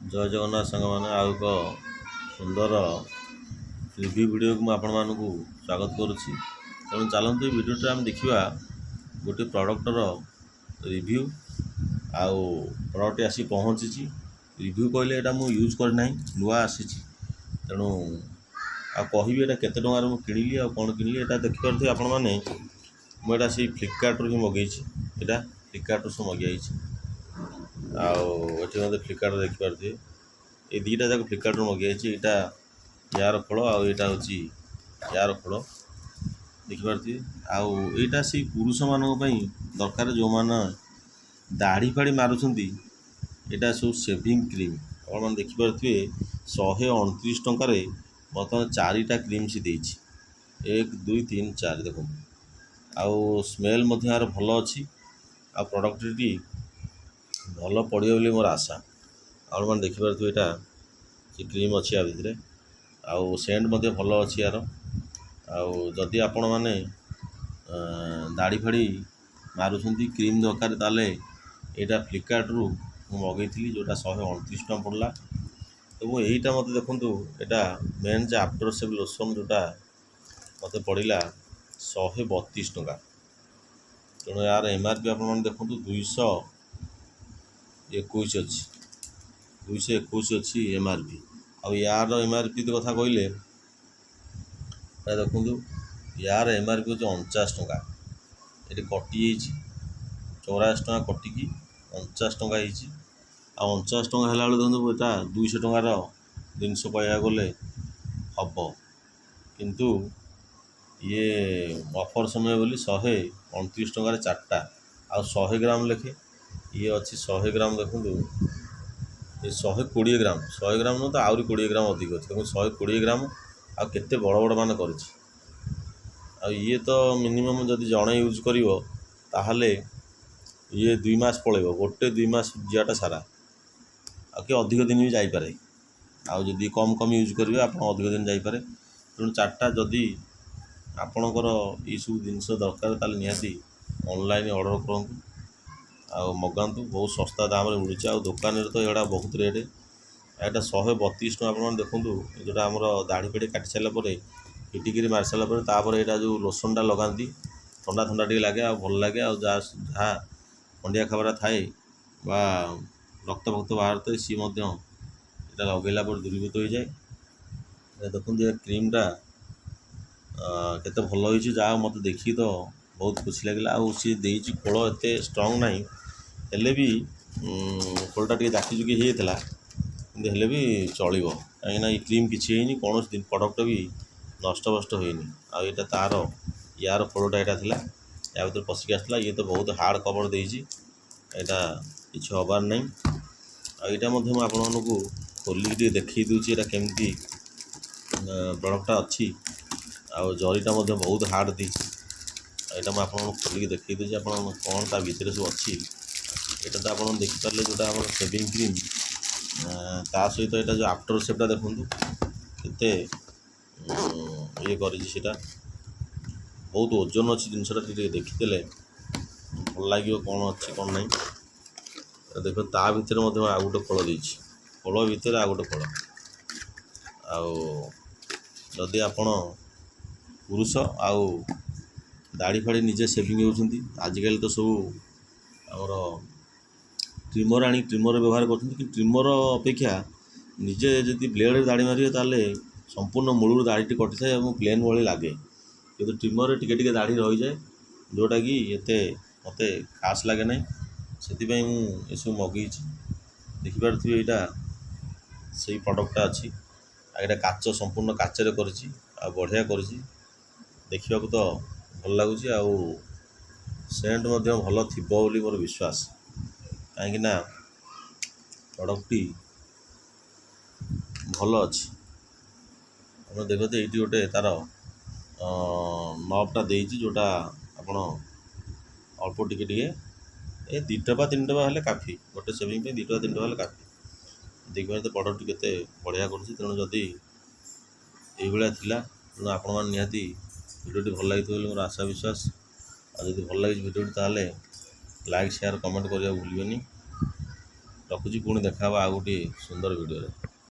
जय जगन्नाथ सांग मैंने आउ एक सुंदर रिव्यू वीडियो को आपण मानू स्वागत करुच्ची। तेणु चलते भिडियो आम देखा गोटे प्रडक्टर रिव्यू आउ प्रडक्ट आसी पहुँची। रिव्यू कहले यहाँ मुझे यूज करना नुआ आसी तेणु कहि एटा केते टंकार मु किनिली आ कौन किनिली एटा देखिपारे आपण मैंने मुझे से फ्लिपकार्ट रू ही मगेई। यहाँ फ्लिपकार्ट रू सब मगाई आठ मत फ्लिपकार्ट देखिपारे ये दुईटा जाक फ्लिपकार्ट मगाई। यहाँ यार खोल आईटा हूँ यार खोल देखिपारे आईटा से पुरुष मानक दरकार जो मैंने दाढ़ी फाड़ी मारुंट यहाँ सब सेविंग क्रीम आप देखिपारे 129 टंकार बर्तमान 4टा क्रीम सी देती 1 2 3 4 देखो आउ स्मेल यार भल अच्छी आ प्रोडक्टटी भल पड़े बोली मोर आशा। आप देखिपारे यहाँ से क्रीम अच्छी या भितर आउ सेंट भल अच्छी यार आदि आपण मैंने दाढ़ी फाड़ी मारुंट क्रीम दरकार ताले यहाँ फ्लिपकार्ट रू मगई जोटा 129 टका पड़ला। तो यहीटा मत देखु यहाँ मेन आफ्टर सेव लोशन जोटा मत पड़ा 132 टका। तेणु यार एमआरपी आप देखो 221 अच्छी 221 अच्छी एमआरपी आ यार एमआरपी कथा कहले देखु यार एमआरपी हूँ 49 टका ये कटि 84 टका कटिकी 49 टका आ 49 टका है देखो यहाँ 200 टकार जिनस कह गले हम किंतु ये ऑफर समय बोली 129 टकार 4टा आ 100 ग्राम लेखे ये अच्छी 100 ग्राम देखूँ ये 120 ग्राम 100 ग्राम नु तो आहरी 20 ग्राम अधिक अच्छे देखो 120 ग्राम आ केते बड़ बड़ मान कर ये तो मिनिमम जदि जड़े यूज कर ताहले ये 2 मास पड़ेगा गोटे 2 मास जियाटा सारा आ कि अधिक दिन भी जापे आदि कम कम यूज करेंगे आप अधिक दिन जापे। तेणु 4टा जदि आपणकर ये सब जिनस दरकार ताले निहाती ऑनलाइन ऑर्डर करूँ आ मगातु बहुत सस्ता दाम मिलूँ। आ दुकान तो यहाँ बहुत रेट यहाँ 132 टका आप देखूँ जोटा आम दाढ़ी पेड़ी काटी सारापर फिटिकी मारी सारापर यहाँ जो लोसनटा लगाती ठंडा ठंडा टे लगे आ भल लगे आ जहाँ खंडिया खबरा थाए बा रक्त भक्त बाहर थे सी लगेला पर दूरीभूत हो जाए। देखो ये क्रीमटा केते भल होइछि जहाँ मत देखी तो बहुत खुशी लगे सी देती खोल एत स्ट्रंग ना हेले भी खोलटा टे जाकी जुकी होता हेले भी चलो कहीं क्रीम किसी कौन प्रडक्ट भी नष्ट बस्ट होनी आईटा तार यार खोलटा यहाँ थी या भर पशिक आसला ये तो बहुत हार्ड कवर देती यहाँ किसी हबार ना आईटा आपण को खोलिक देखी दूसरी यहाँ केमती प्रडक्टा अच्छी आ जरीटा बहुत हार्ड दी यहाँ मुझे आपको खोलिक देखी दूसरी आप कौन ता भर सब अच्छी यहाँ तो आप देखिपारे जोटा आम सेविंग क्रीम ता सहित यहाँ जो आफ्टर सेवटा देखूँ केते ये करा बहुत ओजन अच्छी जिनसा देखीदे भल लगे कौन अच्छी कौन ना देख ता भर आ गोटे फल देती फल भितर आ गोटे फल आदि आपण पुरुष आउ दाढ़ी फाड़ी निजे सेविंग होती आजिकल तो सब आमर ट्रिमर आनी ट्रिमर व्यवहार कर ट्रिमर अपेक्षा निजे जदि ब्लेड दाढ़ी मारे ताले संपूर्ण मूल दाढ़ी कटि थाए और प्लेन भाई लगे कि ट्रिमर टिके दाढ़ी रही जाए जोटा कि एते मत खास लगे ना से मुझे मगई देखिपारे यहाँ से प्रडक्टा अच्छी यहाँ काच संपूर्ण काचरे कर बढ़िया कर देखा तो भल लगुच सेंट भल थी बोली मोर विश्वास कहीं प्रडक्टी भल अच्छी आप देखते ये गोटे तार नबटा देती जोटा आपण अल्प टिके ए 2 टपा 3 टपा हेल्ले काफी गोटे सेविंग 2 टपा 3 टपा हेल्ले काफी देखिए तो प्रडक्ट केते बढ़िया कर तेणु जदि ये थिला तेणु आपण मैंने निहाती भिडियोटी भल लगी मोर आशा विश्वास आदि भल लगी भिडियोटी ताले लाइक शेयर कमेंट करने भूलिए। ରଖୁଛି, ପୁଣି ଦେଖା ହେବ ଆଉ ଗୋଟିଏ ସୁନ୍ଦର ଭିଡ଼ିଓରେ।